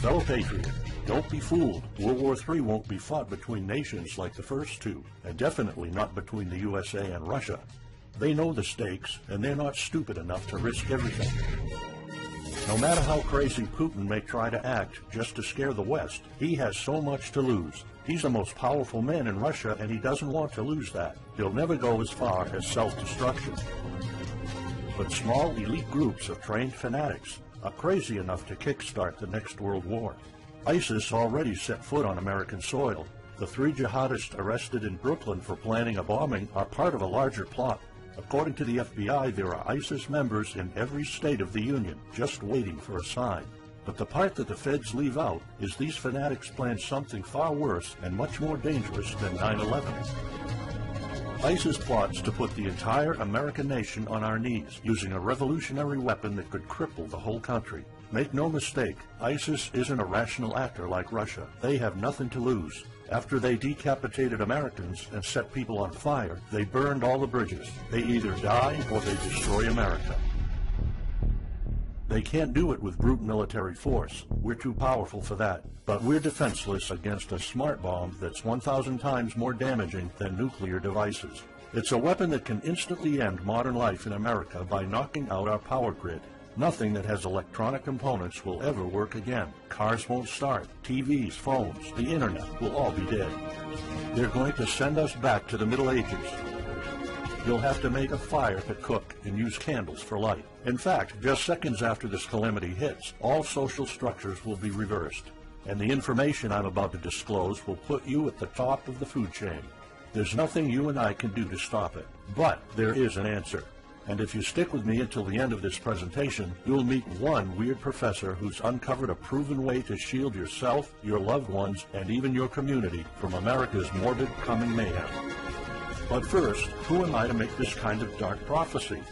Fellow patriot, don't be fooled. World War III won't be fought between nations like the first two, and definitely not between the USA and Russia. They know the stakes, and they're not stupid enough to risk everything. No matter how crazy Putin may try to act just to scare the West, he has so much to lose. He's the most powerful man in Russia, and he doesn't want to lose that. He'll never go as far as self-destruction. But small elite groups of trained fanatics are crazy enough to kickstart the next world war. ISIS already set foot on American soil. The 3 jihadists arrested in Brooklyn for planning a bombing are part of a larger plot. According to the FBI, there are ISIS members in every state of the Union, just waiting for a sign. But the part that the feds leave out is these fanatics planned something far worse and much more dangerous than 9/11. ISIS plots to put the entire American nation on our knees, using a revolutionary weapon that could cripple the whole country. Make no mistake, ISIS isn't a rational actor like Russia. They have nothing to lose. After they decapitated Americans and set people on fire, they burned all the bridges. They either die or they destroy America. They can't do it with brute military force. We're too powerful for that. But we're defenseless against a smart bomb that's 1,000 times more damaging than nuclear devices. It's a weapon that can instantly end modern life in America by knocking out our power grid. Nothing that has electronic components will ever work again. Cars won't start. TVs, phones, the internet will all be dead. They're going to send us back to the Middle Ages. You'll have to make a fire to cook and use candles for light. In fact, just seconds after this calamity hits, all social structures will be reversed. And the information I'm about to disclose will put you at the top of the food chain. There's nothing you and I can do to stop it. But there is an answer. And if you stick with me until the end of this presentation, you'll meet one weird professor who's uncovered a proven way to shield yourself, your loved ones, and even your community from America's morbid coming mayhem. But first, who am I to make this kind of dark prophecy?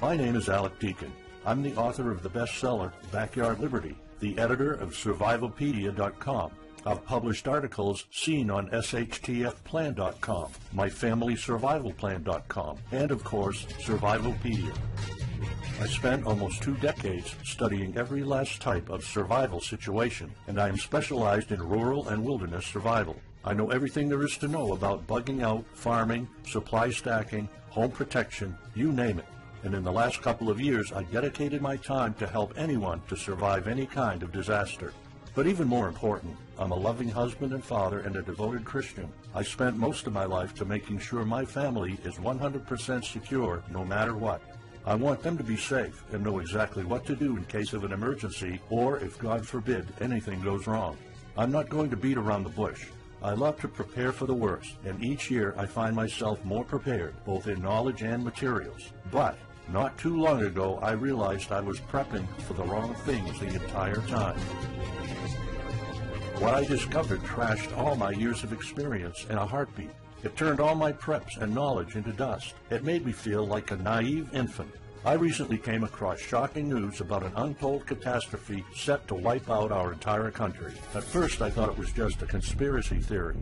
My name is Alec Deacon. I'm the author of the bestseller, Backyard Liberty, the editor of Survivalpedia.com. I've published articles seen on SHTFplan.com, MyFamilySurvivalPlan.com, and of course, Survivalpedia. I spent almost 2 decades studying every last type of survival situation, and I am specialized in rural and wilderness survival. I know everything there is to know about bugging out, farming, supply stacking, home protection, you name it. And in the last couple of years, I dedicated my time to help anyone to survive any kind of disaster. But even more important, I'm a loving husband and father and a devoted Christian. I spent most of my life to making sure my family is 100% secure no matter what. I want them to be safe and know exactly what to do in case of an emergency or, if God forbid, anything goes wrong. I'm not going to beat around the bush. I love to prepare for the worst, and each year I find myself more prepared, both in knowledge and materials. But not too long ago, I realized I was prepping for the wrong things the entire time. What I discovered trashed all my years of experience in a heartbeat. It turned all my preps and knowledge into dust. It made me feel like a naive infant. I recently came across shocking news about an untold catastrophe set to wipe out our entire country. At first, I thought it was just a conspiracy theory.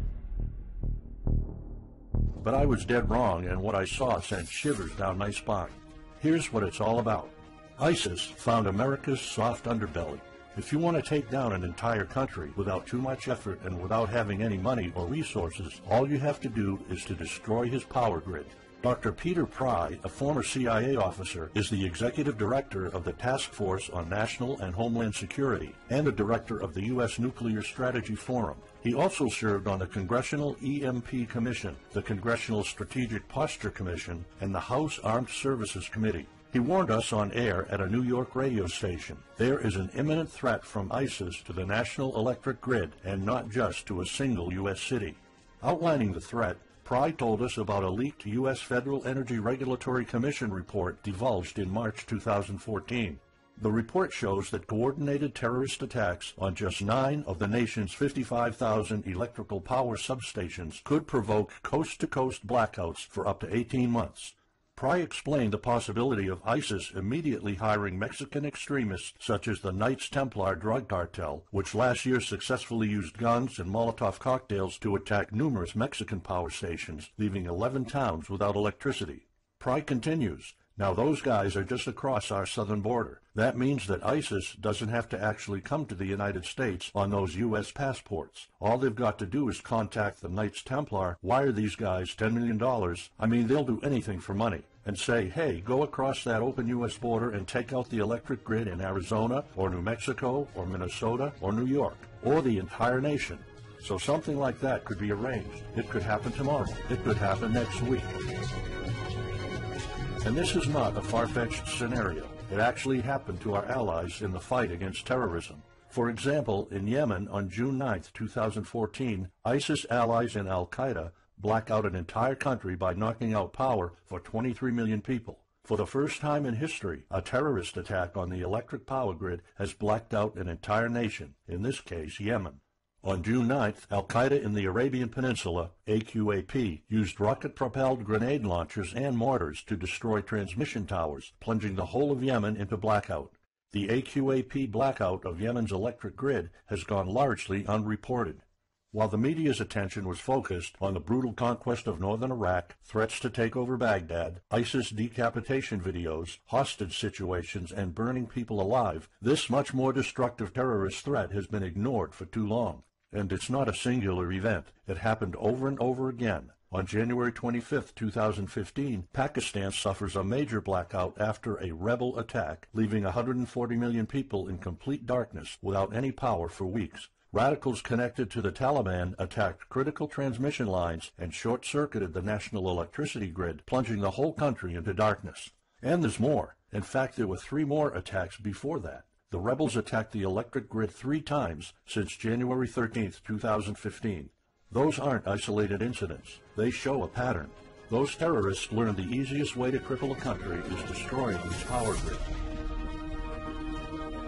But I was dead wrong, and what I saw sent shivers down my spine. Here's what it's all about. ISIS found America's soft underbelly. If you want to take down an entire country without too much effort and without having any money or resources, all you have to do is to destroy his power grid. Dr. Peter Pry, a former CIA officer, is the executive director of the Task Force on National and Homeland Security and the director of the U.S. Nuclear Strategy Forum. He also served on the Congressional EMP Commission, the Congressional Strategic Posture Commission, and the House Armed Services Committee. He warned us on air at a New York radio station. There is an imminent threat from ISIS to the national electric grid, and not just to a single U.S. city. Outlining the threat, Pry told us about a leaked U.S. Federal Energy Regulatory Commission report divulged in March 2014. The report shows that coordinated terrorist attacks on just 9 of the nation's 55,000 electrical power substations could provoke coast-to-coast blackouts for up to 18 months. Pry explained the possibility of ISIS immediately hiring Mexican extremists such as the Knights Templar drug cartel, which last year successfully used guns and Molotov cocktails to attack numerous Mexican power stations, leaving 11 towns without electricity. Pry continues, Now those guys are just across our southern border. That means that ISIS doesn't have to actually come to the United States on those U.S. passports. All they've got to do is contact the Knights Templar, wire these guys $10 million, I mean they'll do anything for money, and say, hey, go across that open U.S. border and take out the electric grid in Arizona or New Mexico or Minnesota or New York or the entire nation. So something like that could be arranged. It could happen tomorrow. It could happen next week. And this is not a far-fetched scenario. It actually happened to our allies in the fight against terrorism. For example, in Yemen on June 9, 2014, ISIS allies in Al-Qaeda black out an entire country by knocking out power for 23 million people. For the first time in history, a terrorist attack on the electric power grid has blacked out an entire nation, in this case Yemen. On June 9th, Al-Qaeda in the Arabian Peninsula, AQAP, used rocket-propelled grenade launchers and mortars to destroy transmission towers, plunging the whole of Yemen into blackout. The AQAP blackout of Yemen's electric grid has gone largely unreported. While the media's attention was focused on the brutal conquest of northern Iraq, threats to take over Baghdad, ISIS decapitation videos, hostage situations, and burning people alive, this much more destructive terrorist threat has been ignored for too long. And it's not a singular event. It happened over and over again. On January 25, 2015, Pakistan suffers a major blackout after a rebel attack, leaving 140 million people in complete darkness without any power for weeks. Radicals connected to the Taliban attacked critical transmission lines and short-circuited the national electricity grid, plunging the whole country into darkness. And there's more. In fact, there were 3 more attacks before that. The rebels attacked the electric grid 3 times since January 13, 2015. Those aren't isolated incidents. They show a pattern. Those terrorists learned the easiest way to cripple a country is destroying its power grid.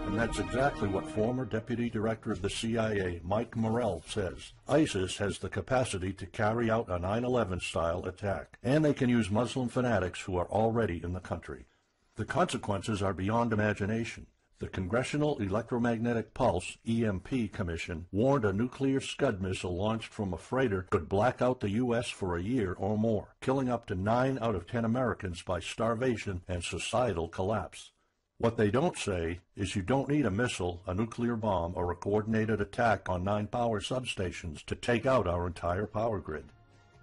And that's exactly what former Deputy Director of the CIA, Mike Morrell, says. ISIS has the capacity to carry out a 9/11-style attack, and they can use Muslim fanatics who are already in the country. The consequences are beyond imagination. The Congressional Electromagnetic Pulse, EMP, Commission warned a nuclear Scud missile launched from a freighter could black out the U.S. for a year or more, killing up to 9 out of 10 Americans by starvation and societal collapse. What they don't say is you don't need a missile, a nuclear bomb, or a coordinated attack on 9 power substations to take out our entire power grid.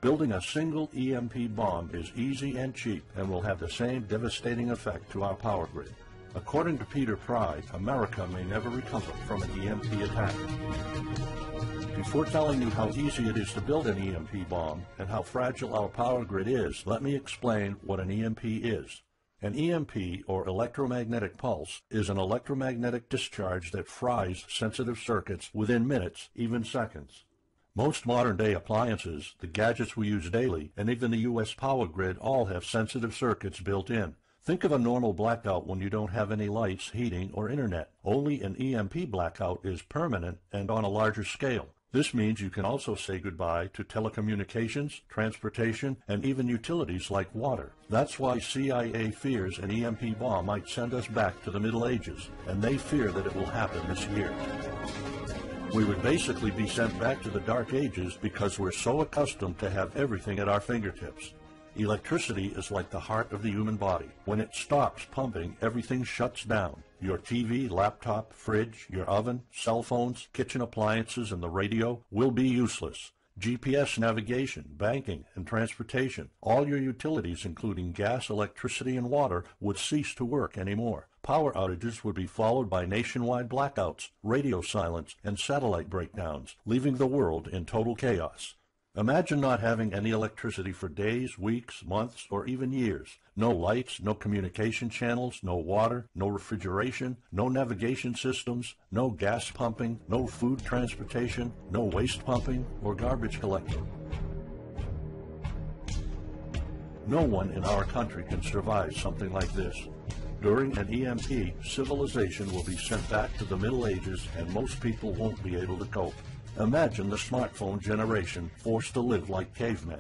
Building a single EMP bomb is easy and cheap and will have the same devastating effect to our power grid. According to Peter Pry, America may never recover from an EMP attack. Before telling you how easy it is to build an EMP bomb and how fragile our power grid is, let me explain what an EMP is. An EMP, or electromagnetic pulse, is an electromagnetic discharge that fries sensitive circuits within minutes, even seconds. Most modern-day appliances, the gadgets we use daily, and even the U.S. power grid all have sensitive circuits built in. Think of a normal blackout when you don't have any lights, heating, or internet. Only an EMP blackout is permanent and on a larger scale. This means you can also say goodbye to telecommunications, transportation, and even utilities like water. That's why CIA fears an EMP bomb might send us back to the Middle Ages, and they fear that it will happen this year. We would basically be sent back to the Dark Ages because we're so accustomed to have everything at our fingertips. Electricity is like the heart of the human body. When it stops pumping, everything shuts down. Your TV, laptop, fridge, your oven, cell phones, kitchen appliances, and the radio will be useless. GPS navigation, banking, and transportation, all your utilities, including gas, electricity, and water, would cease to work anymore. Power outages would be followed by nationwide blackouts, radio silence, and satellite breakdowns, leaving the world in total chaos. Imagine not having any electricity for days, weeks, months, or even years. No lights, no communication channels, no water, no refrigeration, no navigation systems, no gas pumping, no food transportation, no waste pumping, or garbage collecting. No one in our country can survive something like this. During an EMP, civilization will be sent back to the Middle Ages and most people won't be able to cope. Imagine the smartphone generation forced to live like cavemen.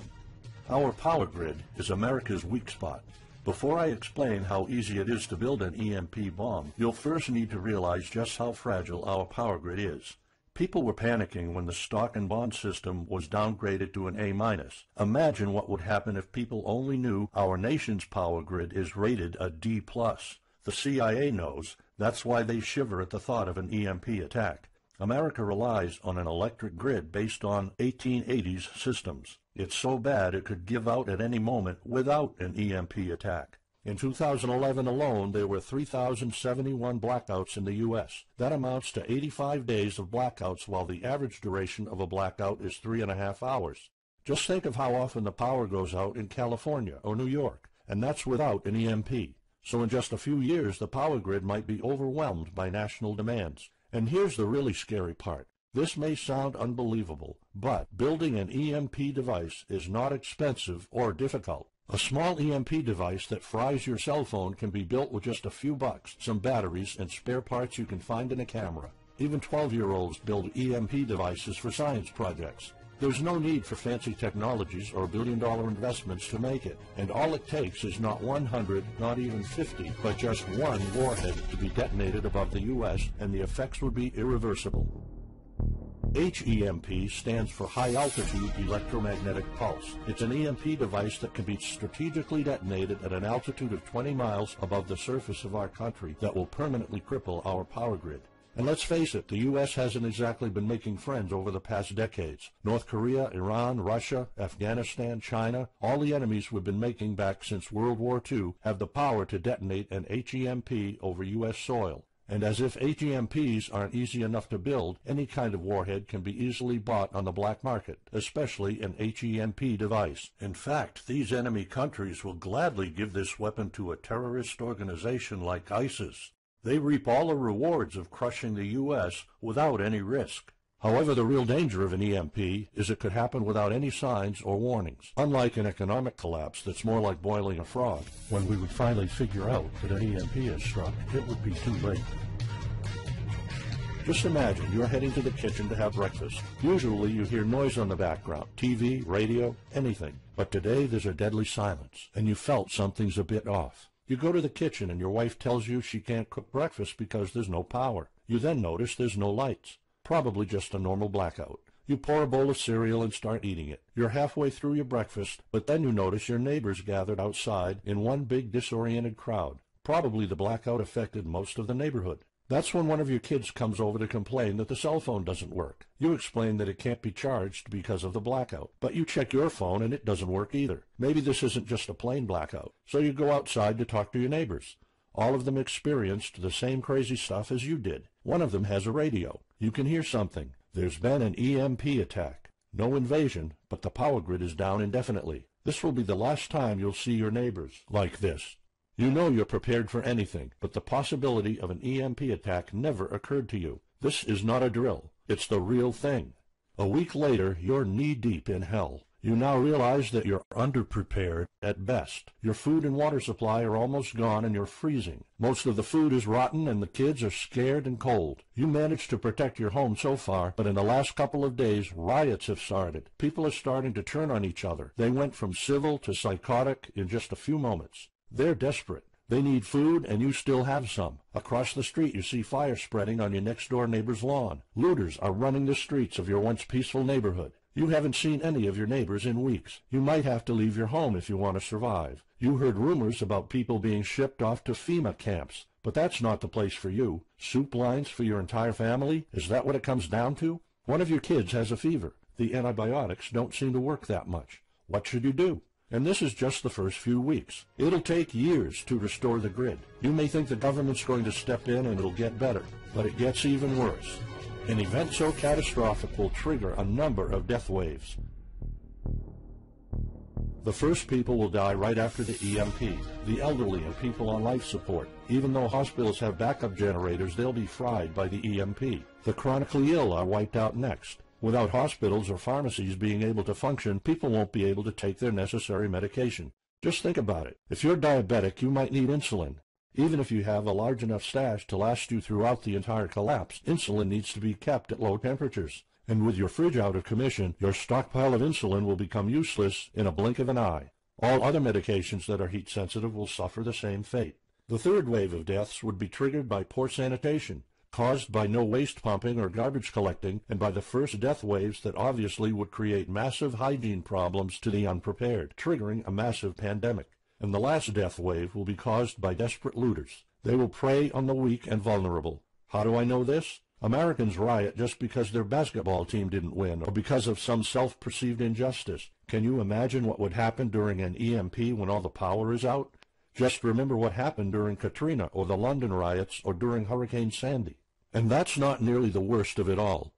Our power grid is America's weak spot. Before I explain how easy it is to build an EMP bomb, you'll first need to realize just how fragile our power grid is. People were panicking when the stock and bond system was downgraded to an A-. Imagine what would happen if people only knew our nation's power grid is rated a D+. The CIA knows. That's why they shiver at the thought of an EMP attack. America relies on an electric grid based on 1880s systems. It's so bad it could give out at any moment without an EMP attack. In 2011 alone, there were 3,071 blackouts in the U.S. That amounts to 85 days of blackouts, while the average duration of a blackout is 3.5 hours. Just think of how often the power goes out in California or New York, and that's without an EMP. So in just a few years, the power grid might be overwhelmed by national demands. And here's the really scary part. This may sound unbelievable, but building an EMP device is not expensive or difficult. A small EMP device that fries your cell phone can be built with just a few bucks, some batteries, and spare parts you can find in a camera. Even 12-year-olds build EMP devices for science projects. There's no need for fancy technologies or billion-dollar investments to make it, and all it takes is not 100, not even 50, but just one warhead to be detonated above the U.S., and the effects would be irreversible. HEMP stands for High Altitude Electromagnetic Pulse. It's an EMP device that can be strategically detonated at an altitude of 20 miles above the surface of our country that will permanently cripple our power grid. And let's face it, the U.S. hasn't exactly been making friends over the past decades. North Korea, Iran, Russia, Afghanistan, China, all the enemies we've been making back since World War II have the power to detonate an HEMP over U.S. soil. And as if HEMPs aren't easy enough to build, any kind of warhead can be easily bought on the black market, especially an HEMP device. In fact, these enemy countries will gladly give this weapon to a terrorist organization like ISIS. They reap all the rewards of crushing the U.S. without any risk. However, the real danger of an EMP is it could happen without any signs or warnings. Unlike an economic collapse that's more like boiling a frog, when we would finally figure out that an EMP has struck, it would be too late. Just imagine you're heading to the kitchen to have breakfast. Usually you hear noise on the background, TV, radio, anything. But today there's a deadly silence, and you felt something's a bit off. You go to the kitchen and your wife tells you she can't cook breakfast because there's no power. You then notice there's no lights. Probably just a normal blackout. You pour a bowl of cereal and start eating it. You're halfway through your breakfast, but then you notice your neighbors gathered outside in one big disoriented crowd. Probably the blackout affected most of the neighborhood. That's when one of your kids comes over to complain that the cell phone doesn't work. You explain that it can't be charged because of the blackout, but you check your phone and it doesn't work either. Maybe this isn't just a plain blackout, so you go outside to talk to your neighbors. All of them experienced the same crazy stuff as you did. One of them has a radio. You can hear something. There's been an EMP attack. No invasion, but the power grid is down indefinitely. This will be the last time you'll see your neighbors like this. You know you're prepared for anything, but the possibility of an EMP attack never occurred to you. This is not a drill. It's the real thing. A week later, you're knee-deep in hell. You now realize that you're underprepared at best. Your food and water supply are almost gone and you're freezing. Most of the food is rotten and the kids are scared and cold. You managed to protect your home so far, but in the last couple of days, riots have started. People are starting to turn on each other. They went from civil to psychotic in just a few moments. They're desperate. They need food, and you still have some. Across the street, you see fire spreading on your next-door neighbor's lawn. Looters are running the streets of your once peaceful neighborhood. You haven't seen any of your neighbors in weeks. You might have to leave your home if you want to survive. You heard rumors about people being shipped off to FEMA camps, but that's not the place for you. Soup lines for your entire family? Is that what it comes down to? One of your kids has a fever. The antibiotics don't seem to work that much. What should you do? And this is just the first few weeks. It'll take years to restore the grid. You may think the government's going to step in and it'll get better, but it gets even worse. An event so catastrophic will trigger a number of death waves. The first people will die right after the EMP, the elderly and people on life support. Even though hospitals have backup generators, they'll be fried by the EMP. The chronically ill are wiped out next. Without hospitals or pharmacies being able to function, people won't be able to take their necessary medication. Just think about it. If you're diabetic, you might need insulin. Even if you have a large enough stash to last you throughout the entire collapse, insulin needs to be kept at low temperatures. And with your fridge out of commission, your stockpile of insulin will become useless in a blink of an eye. All other medications that are heat sensitive will suffer the same fate. The third wave of deaths would be triggered by poor sanitation. caused by no waste pumping or garbage collecting, and by the first death waves that obviously would create massive hygiene problems to the unprepared, triggering a massive pandemic. And the last death wave will be caused by desperate looters. They will prey on the weak and vulnerable. How do I know this? Americans riot just because their basketball team didn't win, or because of some self-perceived injustice. Can you imagine what would happen during an EMP when all the power is out? Just remember what happened during Katrina, or the London riots, or during Hurricane Sandy. And that's not nearly the worst of it all.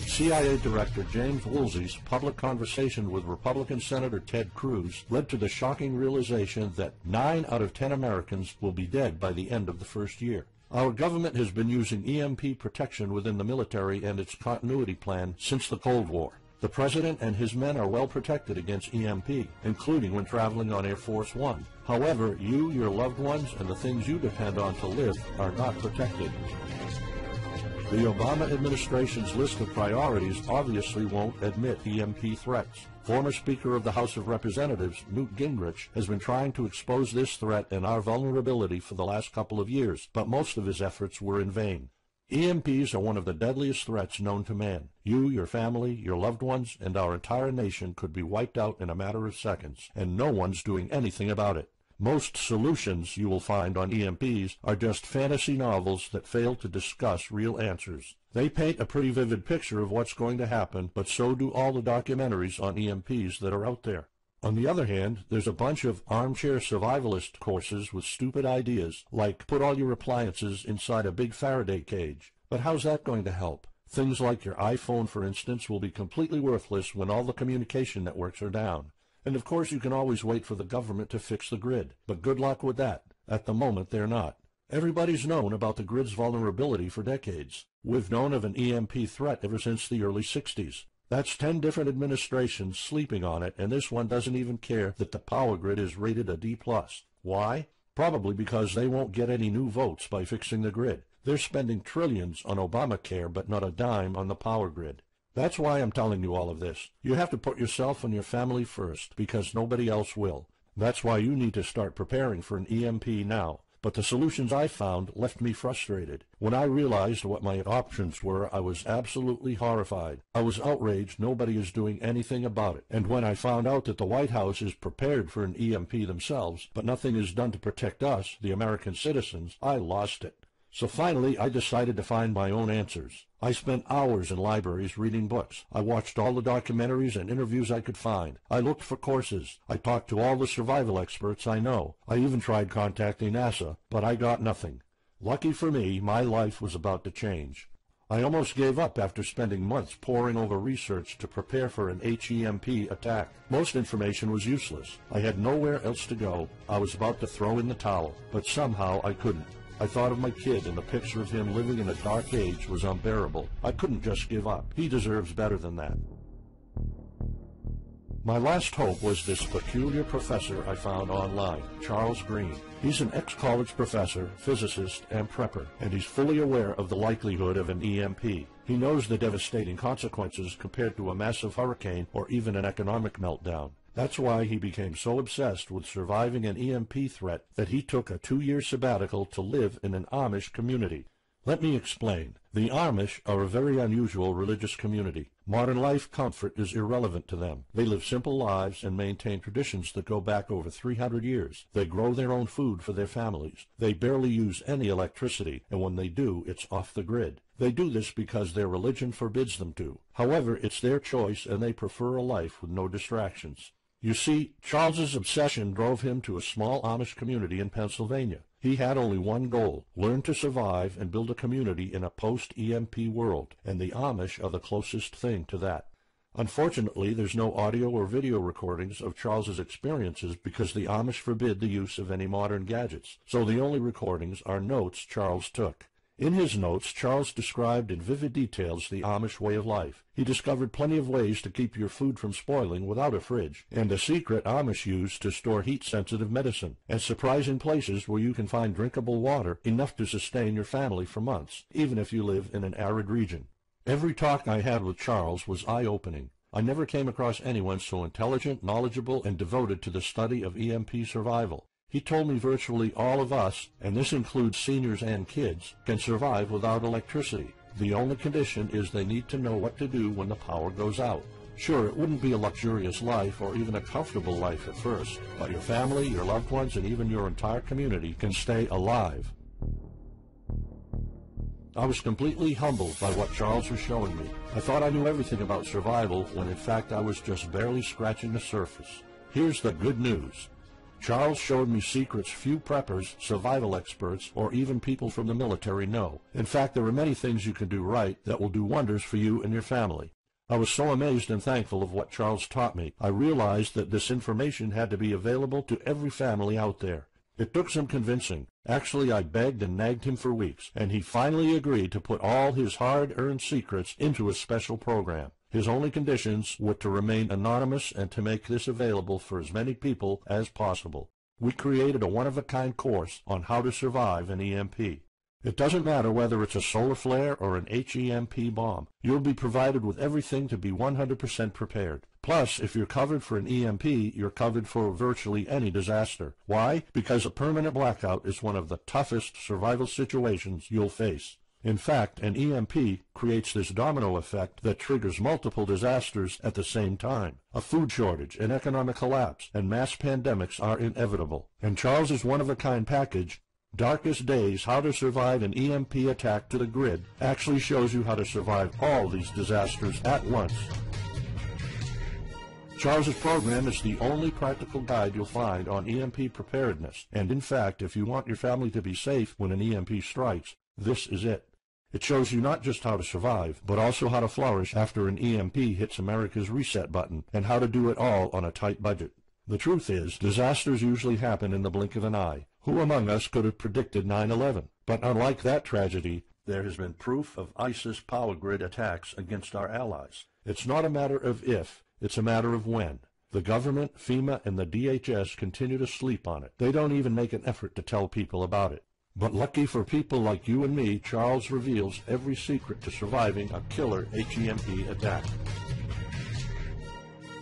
CIA Director James Woolsey's public conversation with Republican Senator Ted Cruz led to the shocking realization that 9 out of 10 Americans will be dead by the end of the first year. Our government has been using EMP protection within the military and its continuity plan since the Cold War. The President and his men are well protected against EMP, including when traveling on Air Force One. However, you, your loved ones, and the things you depend on to live are not protected. The Obama administration's list of priorities obviously won't admit EMP threats. Former Speaker of the House of Representatives, Newt Gingrich, has been trying to expose this threat and our vulnerability for the last couple of years, but most of his efforts were in vain. EMPs are one of the deadliest threats known to man. You, your family, your loved ones, and our entire nation could be wiped out in a matter of seconds, and no one's doing anything about it. Most solutions you will find on EMPs are just fantasy novels that fail to discuss real answers. They paint a pretty vivid picture of what's going to happen, but so do all the documentaries on EMPs that are out there. On the other hand, there's a bunch of armchair survivalist courses with stupid ideas, like put all your appliances inside a big Faraday cage. But how's that going to help? Things like your iPhone, for instance, will be completely worthless when all the communication networks are down. And of course you can always wait for the government to fix the grid, but good luck with that. At the moment they're not. Everybody's known about the grid's vulnerability for decades. We've known of an EMP threat ever since the early 60s. That's 10 different administrations sleeping on it, and this one doesn't even care that the power grid is rated a D+. Why? Probably because they won't get any new votes by fixing the grid. They're spending trillions on Obamacare, but not a dime on the power grid. That's why I'm telling you all of this. You have to put yourself and your family first, because nobody else will. That's why you need to start preparing for an EMP now. But the solutions I found left me frustrated. When I realized what my options were, I was absolutely horrified. I was outraged nobody is doing anything about it. And when I found out that the White House is prepared for an EMP themselves, but nothing is done to protect us, the American citizens, I lost it. So finally, I decided to find my own answers. I spent hours in libraries reading books. I watched all the documentaries and interviews I could find. I looked for courses. I talked to all the survival experts I know. I even tried contacting NASA, but I got nothing. Lucky for me, my life was about to change. I almost gave up after spending months poring over research to prepare for an HEMP attack. Most information was useless. I had nowhere else to go. I was about to throw in the towel, but somehow I couldn't. I thought of my kid, and the picture of him living in a dark age was unbearable. I couldn't just give up. He deserves better than that. My last hope was this peculiar professor I found online, Charles Green. He's an ex-college professor, physicist, and prepper, and he's fully aware of the likelihood of an EMP. He knows the devastating consequences compared to a massive hurricane or even an economic meltdown. That's why he became so obsessed with surviving an EMP threat that he took a 2-year sabbatical to live in an Amish community. Let me explain. The Amish are a very unusual religious community. Modern life comfort is irrelevant to them. They live simple lives and maintain traditions that go back over 300 years. They grow their own food for their families. They barely use any electricity, and when they do, it's off the grid. They do this because their religion forbids them to. However, it's their choice, and they prefer a life with no distractions. You see, Charles's obsession drove him to a small Amish community in Pennsylvania. He had only one goal: learn to survive and build a community in a post-EMP world, and the Amish are the closest thing to that. Unfortunately, there's no audio or video recordings of Charles's experiences because the Amish forbid the use of any modern gadgets, so the only recordings are notes Charles took. In his notes, Charles described in vivid details the Amish way of life. He discovered plenty of ways to keep your food from spoiling without a fridge, and a secret Amish use to store heat-sensitive medicine, and surprising places where you can find drinkable water enough to sustain your family for months, even if you live in an arid region. Every talk I had with Charles was eye-opening. I never came across anyone so intelligent, knowledgeable, and devoted to the study of EMP survival. He told me virtually all of us, and this includes seniors and kids, can survive without electricity. The only condition is they need to know what to do when the power goes out. Sure, it wouldn't be a luxurious life or even a comfortable life at first, but your family, your loved ones, and even your entire community can stay alive. I was completely humbled by what Charles was showing me. I thought I knew everything about survival when in fact I was just barely scratching the surface. Here's the good news. Charles showed me secrets few preppers, survival experts, or even people from the military know. In fact, there are many things you can do right that will do wonders for you and your family. I was so amazed and thankful of what Charles taught me. I realized that this information had to be available to every family out there. It took some convincing. Actually, I begged and nagged him for weeks, and he finally agreed to put all his hard-earned secrets into a special program. His only conditions were to remain anonymous and to make this available for as many people as possible. We created a one-of-a-kind course on how to survive an EMP. It doesn't matter whether it's a solar flare or an HEMP bomb. You'll be provided with everything to be 100% prepared. Plus, if you're covered for an EMP, you're covered for virtually any disaster. Why? Because a permanent blackout is one of the toughest survival situations you'll face. In fact, an EMP creates this domino effect that triggers multiple disasters at the same time. A food shortage, an economic collapse, and mass pandemics are inevitable. And Charles's one-of-a-kind package, Darkest Days, How to Survive an EMP Attack to the Grid, actually shows you how to survive all these disasters at once. Charles's program is the only practical guide you'll find on EMP preparedness, and in fact, if you want your family to be safe when an EMP strikes, this is it. It shows you not just how to survive, but also how to flourish after an EMP hits America's reset button, and how to do it all on a tight budget. The truth is, disasters usually happen in the blink of an eye. Who among us could have predicted 9/11? But unlike that tragedy, there has been proof of ISIS power grid attacks against our allies. It's not a matter of if, it's a matter of when. The government, FEMA, and the DHS continue to sleep on it. They don't even make an effort to tell people about it. But lucky for people like you and me, Charles reveals every secret to surviving a killer HEMP attack.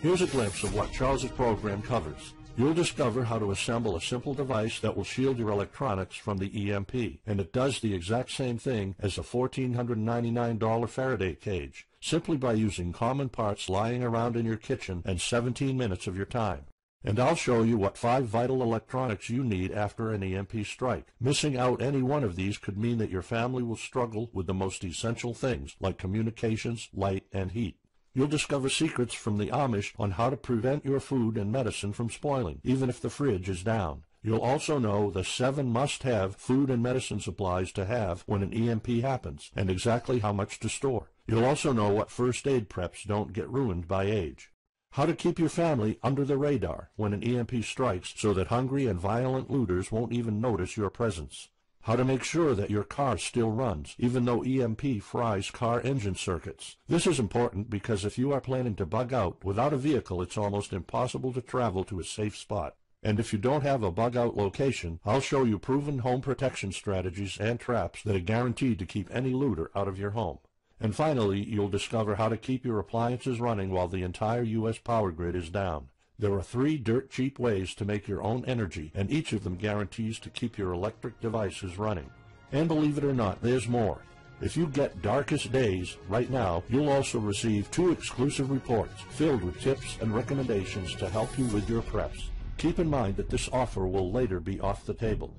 Here's a glimpse of what Charles's program covers. You'll discover how to assemble a simple device that will shield your electronics from the EMP, and it does the exact same thing as a $1,499 Faraday cage, simply by using common parts lying around in your kitchen and 17 minutes of your time. And I'll show you what 5 vital electronics you need after an EMP strike. Missing out any one of these could mean that your family will struggle with the most essential things, like communications, light, and heat. You'll discover secrets from the Amish on how to prevent your food and medicine from spoiling, even if the fridge is down. You'll also know the 7 must-have food and medicine supplies to have when an EMP happens, and exactly how much to store. You'll also know what first aid preps don't get ruined by age. How to keep your family under the radar when an EMP strikes so that hungry and violent looters won't even notice your presence. How to make sure that your car still runs, even though EMP fries car engine circuits. This is important because if you are planning to bug out, without a vehicle it's almost impossible to travel to a safe spot. And if you don't have a bug-out location, I'll show you proven home protection strategies and traps that are guaranteed to keep any looter out of your home. And finally, you'll discover how to keep your appliances running while the entire U.S. power grid is down. There are 3 dirt-cheap ways to make your own energy, and each of them guarantees to keep your electric devices running. And believe it or not, there's more. If you get Darkest Days right now, you'll also receive 2 exclusive reports filled with tips and recommendations to help you with your preps. Keep in mind that this offer will later be off the table.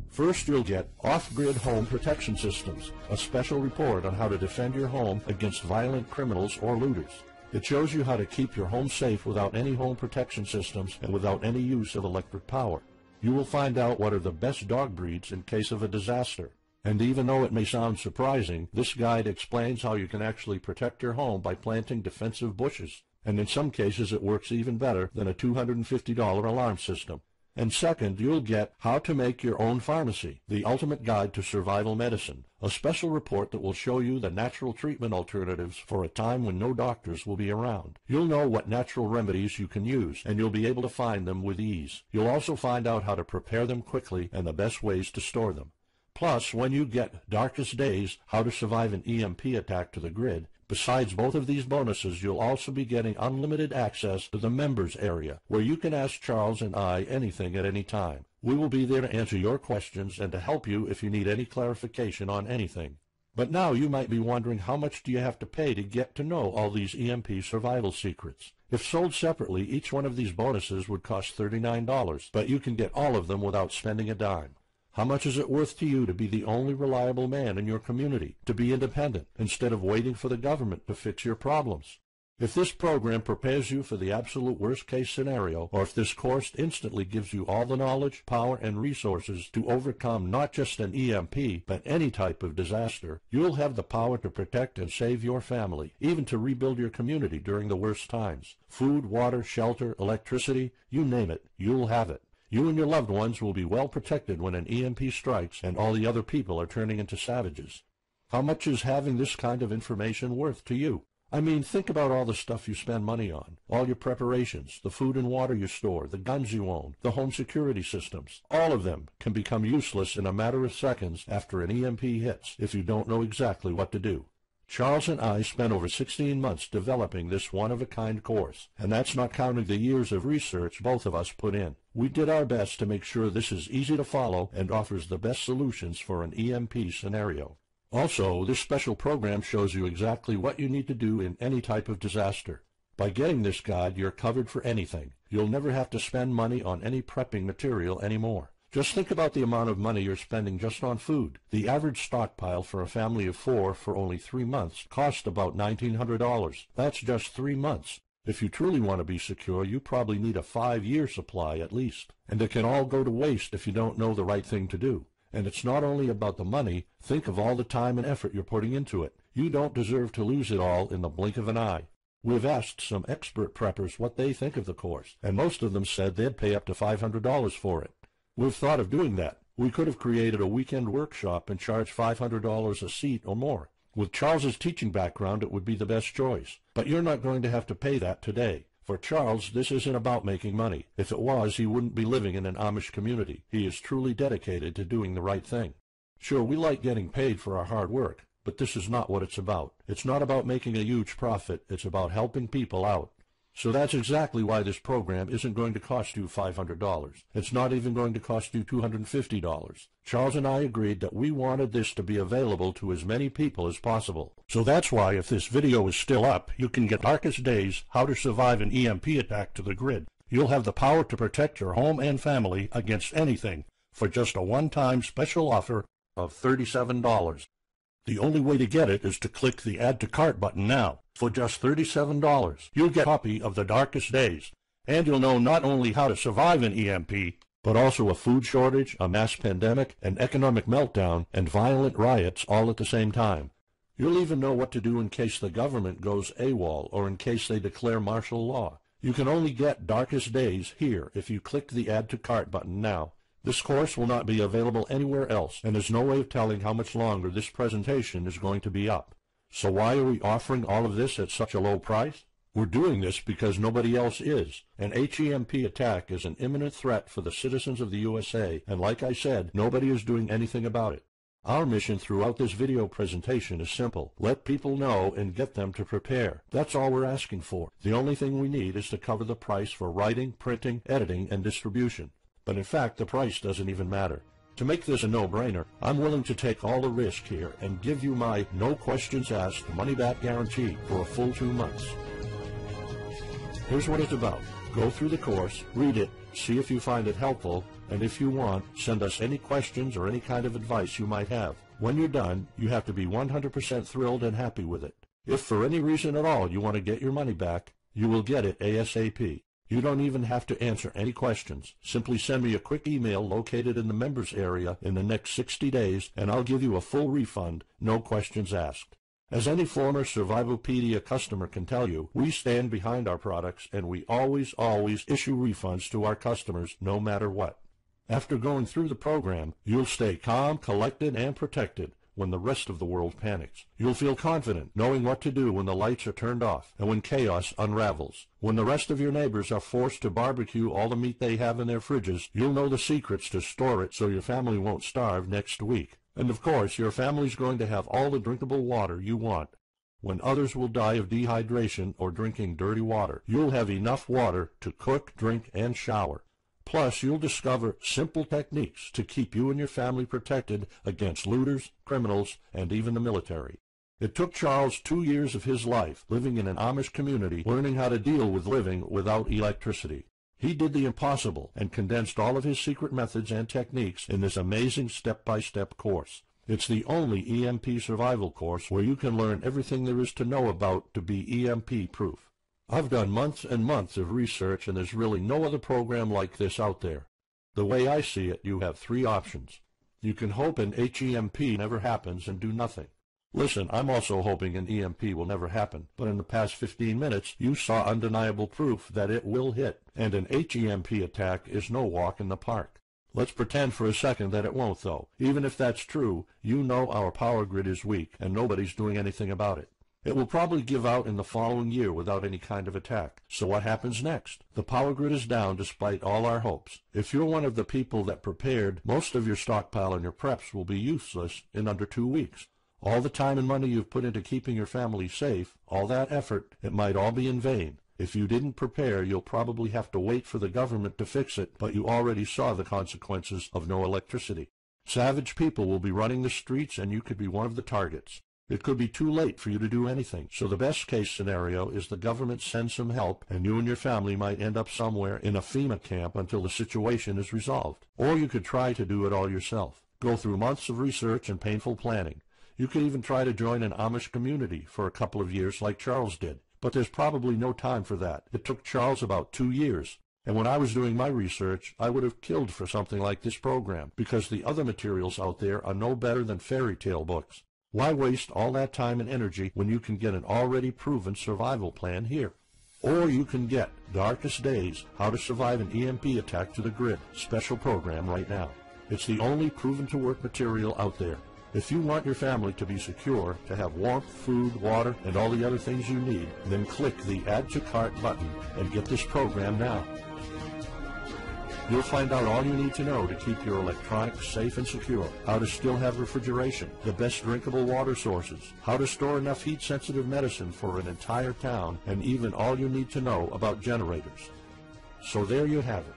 First, you'll get Off-Grid Home Protection Systems, a special report on how to defend your home against violent criminals or looters. It shows you how to keep your home safe without any home protection systems and without any use of electric power. You will find out what are the best dog breeds in case of a disaster. And even though it may sound surprising, this guide explains how you can actually protect your home by planting defensive bushes. And in some cases it works even better than a $250 alarm system. And second, you'll get How to Make Your Own Pharmacy, the ultimate guide to survival medicine, a special report that will show you the natural treatment alternatives for a time when no doctors will be around. You'll know what natural remedies you can use, and you'll be able to find them with ease. You'll also find out how to prepare them quickly and the best ways to store them. Plus, when you get Darkest Days, How to Survive an EMP Attack to the Grid, Besides both of these bonuses, you'll also be getting unlimited access to the members area, where you can ask Charles and I anything at any time. We will be there to answer your questions and to help you if you need any clarification on anything. But now you might be wondering, how much do you have to pay to get to know all these EMP survival secrets? If sold separately, each one of these bonuses would cost $39, but you can get all of them without spending a dime. How much is it worth to you to be the only reliable man in your community, to be independent, instead of waiting for the government to fix your problems? If this program prepares you for the absolute worst-case scenario, or if this course instantly gives you all the knowledge, power, and resources to overcome not just an EMP, but any type of disaster, you'll have the power to protect and save your family, even to rebuild your community during the worst times. Food, water, shelter, electricity, you name it, you'll have it. You and your loved ones will be well protected when an EMP strikes and all the other people are turning into savages. How much is having this kind of information worth to you? I mean, think about all the stuff you spend money on, all your preparations, the food and water you store, the guns you own, the home security systems. All of them can become useless in a matter of seconds after an EMP hits if you don't know exactly what to do. Charles and I spent over 16 months developing this one-of-a-kind course, and that's not counting the years of research both of us put in. We did our best to make sure this is easy to follow and offers the best solutions for an EMP scenario. Also, this special program shows you exactly what you need to do in any type of disaster. By getting this guide, you're covered for anything. You'll never have to spend money on any prepping material anymore. Just think about the amount of money you're spending just on food. The average stockpile for a family of 4 for only 3 months cost about $1,900. That's just 3 months. If you truly want to be secure, you probably need a 5-year supply at least. And it can all go to waste if you don't know the right thing to do. And it's not only about the money. Think of all the time and effort you're putting into it. You don't deserve to lose it all in the blink of an eye. We've asked some expert preppers what they think of the course, and most of them said they'd pay up to $500 for it. We've thought of doing that. We could have created a weekend workshop and charged $500 a seat or more. With Charles's teaching background, it would be the best choice. But you're not going to have to pay that today. For Charles, this isn't about making money. If it was, he wouldn't be living in an Amish community. He is truly dedicated to doing the right thing. Sure, we like getting paid for our hard work, but this is not what it's about. It's not about making a huge profit. It's about helping people out. So that's exactly why this program isn't going to cost you $500. It's not even going to cost you $250. Charles and I agreed that we wanted this to be available to as many people as possible. So that's why, if this video is still up, you can get Darkest Days, How to Survive an EMP Attack to the grid. You'll have the power to protect your home and family against anything for just a one-time special offer of $37. The only way to get it is to click the Add to Cart button now. For just $37, you'll get a copy of The Darkest Days, and you'll know not only how to survive an EMP, but also a food shortage, a mass pandemic, an economic meltdown, and violent riots all at the same time. You'll even know what to do in case the government goes AWOL or in case they declare martial law. You can only get Darkest Days here if you click the Add to Cart button now. This course will not be available anywhere else, and there's no way of telling how much longer this presentation is going to be up. So why are we offering all of this at such a low price? We're doing this because nobody else is. An HEMP attack is an imminent threat for the citizens of the USA, and like I said, nobody is doing anything about it. Our mission throughout this video presentation is simple. Let people know and get them to prepare. That's all we're asking for. The only thing we need is to cover the price for writing, printing, editing, and distribution. But in fact, the price doesn't even matter. To make this a no-brainer, I'm willing to take all the risk here and give you my no questions asked money-back guarantee for a full 2 months. Here's what it's about. Go through the course, read it, see if you find it helpful, and if you want, send us any questions or any kind of advice you might have. When you're done, you have to be 100% thrilled and happy with it. If for any reason at all you want to get your money back, you will get it ASAP. You don't even have to answer any questions. Simply send me a quick email located in the members area in the next 60 days, and I'll give you a full refund, no questions asked. As any former Survivalpedia customer can tell you, we stand behind our products, and we always issue refunds to our customers no matter what. After going through the program, you'll stay calm, collected, and protected when the rest of the world panics. You'll feel confident knowing what to do when the lights are turned off and when chaos unravels. When the rest of your neighbors are forced to barbecue all the meat they have in their fridges, you'll know the secrets to store it so your family won't starve next week. And of course, your family's going to have all the drinkable water you want. When others will die of dehydration or drinking dirty water, you'll have enough water to cook, drink, and shower. Plus, you'll discover simple techniques to keep you and your family protected against looters, criminals, and even the military. It took Charles 2 years of his life living in an Amish community learning how to deal with living without electricity. He did the impossible and condensed all of his secret methods and techniques in this amazing step-by-step course. It's the only EMP survival course where you can learn everything there is to know about to be EMP-proof. I've done months and months of research, and there's really no other program like this out there. The way I see it, you have 3 options. You can hope an HEMP never happens and do nothing. Listen, I'm also hoping an EMP will never happen, but in the past 15 minutes, you saw undeniable proof that it will hit, and an HEMP attack is no walk in the park. Let's pretend for a second that it won't, though. Even if that's true, you know our power grid is weak, and nobody's doing anything about it. It will probably give out in the following year without any kind of attack. So what happens next? The power grid is down despite all our hopes. If you're one of the people that prepared, most of your stockpile and your preps will be useless in under 2 weeks. All the time and money you've put into keeping your family safe, all that effort, it might all be in vain. If you didn't prepare, you'll probably have to wait for the government to fix it, but you already saw the consequences of no electricity. Savage people will be running the streets, and you could be one of the targets. It could be too late for you to do anything, so the best case scenario is the government sends some help, and you and your family might end up somewhere in a FEMA camp until the situation is resolved. Or you could try to do it all yourself. Go through months of research and painful planning. You could even try to join an Amish community for a couple of years like Charles did. But there's probably no time for that. It took Charles about 2 years. And when I was doing my research, I would have killed for something like this program, because the other materials out there are no better than fairy tale books. Why waste all that time and energy when you can get an already proven survival plan here? Or you can get Darkest Days, How to Survive an EMP Attack to the Grid, special program right now. It's the only proven-to-work material out there. If you want your family to be secure, to have warmth, food, water, and all the other things you need, then click the Add to Cart button and get this program now. You'll find out all you need to know to keep your electronics safe and secure, how to still have refrigeration, the best drinkable water sources, how to store enough heat-sensitive medicine for an entire town, and even all you need to know about generators. So there you have it.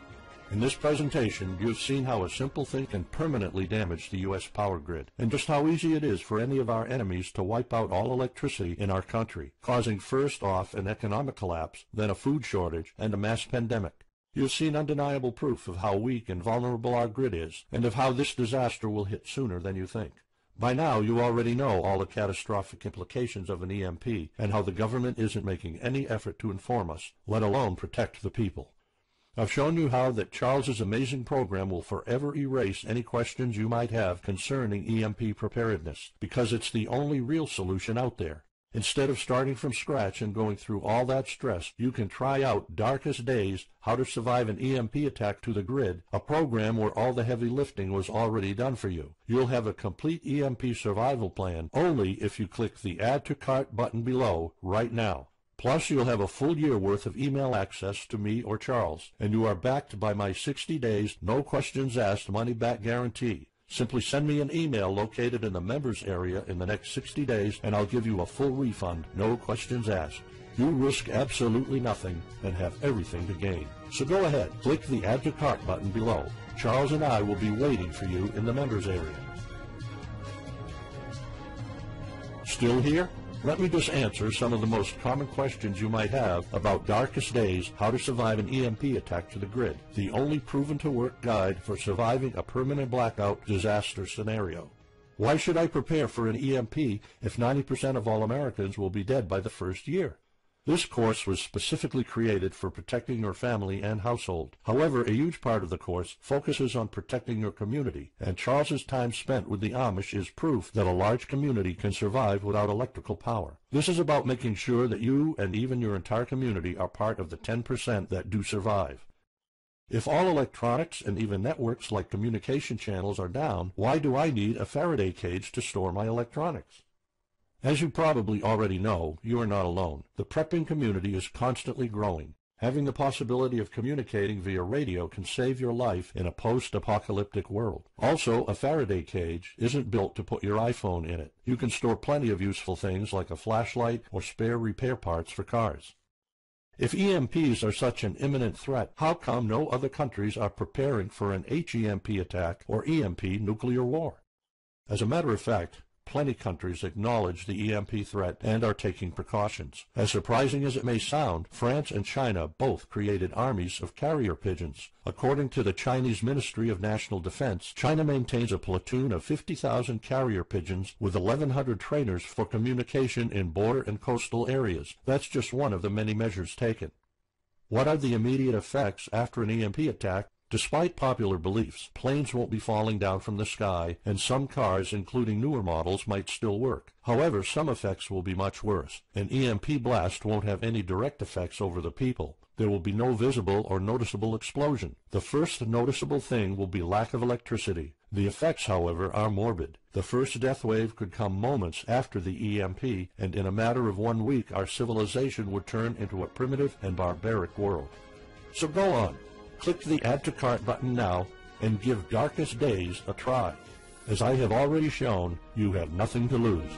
In this presentation, you've seen how a simple thing can permanently damage the U.S. power grid, and just how easy it is for any of our enemies to wipe out all electricity in our country, causing first off an economic collapse, then a food shortage, and a mass pandemic. You've seen undeniable proof of how weak and vulnerable our grid is, and of how this disaster will hit sooner than you think. By now, you already know all the catastrophic implications of an EMP, and how the government isn't making any effort to inform us, let alone protect the people. I've shown you how that Charles's amazing program will forever erase any questions you might have concerning EMP preparedness, because it's the only real solution out there. Instead of starting from scratch and going through all that stress, you can try out Darkest Days, How to Survive an EMP Attack to the Grid, a program where all the heavy lifting was already done for you. You'll have a complete EMP survival plan only if you click the Add to Cart button below right now. Plus, you'll have a full year worth of email access to me or Charles, and you are backed by my 60 days, no questions asked money-back guarantee. Simply send me an email located in the members area in the next 60 days, and I'll give you a full refund, no questions asked. You risk absolutely nothing and have everything to gain. So go ahead, click the Add to Cart button below. Charles and I will be waiting for you in the members area. Still here? Let me just answer some of the most common questions you might have about Darkest Days, How to Survive an EMP Attack to the Grid, the only proven-to-work guide for surviving a permanent blackout disaster scenario. Why should I prepare for an EMP if 90% of all Americans will be dead by the first year? This course was specifically created for protecting your family and household. However, a huge part of the course focuses on protecting your community, and Charles's time spent with the Amish is proof that a large community can survive without electrical power. This is about making sure that you and even your entire community are part of the 10% that do survive. If all electronics and even networks like communication channels are down, why do I need a Faraday cage to store my electronics? As you probably already know, you are not alone. The prepping community is constantly growing. Having the possibility of communicating via radio can save your life in a post-apocalyptic world. Also, a Faraday cage isn't built to put your iPhone in it. You can store plenty of useful things like a flashlight or spare repair parts for cars. If EMPs are such an imminent threat, how come no other countries are preparing for an HEMP attack or EMP nuclear war? As a matter of fact, plenty countries acknowledge the EMP threat and are taking precautions. As surprising as it may sound, France and China both created armies of carrier pigeons. According to the Chinese Ministry of National Defense, China maintains a platoon of 50,000 carrier pigeons with 1,100 trainers for communication in border and coastal areas. That's just one of the many measures taken. What are the immediate effects after an EMP attack? Despite popular beliefs, planes won't be falling down from the sky, and some cars, including newer models, might still work. However, some effects will be much worse. An EMP blast won't have any direct effects over the people. There will be no visible or noticeable explosion. The first noticeable thing will be lack of electricity. The effects, however, are morbid. The first death wave could come moments after the EMP, and in a matter of 1 week our civilization would turn into a primitive and barbaric world. So go on. Click the Add to Cart button now and give Darkest Days a try. As I have already shown, you have nothing to lose.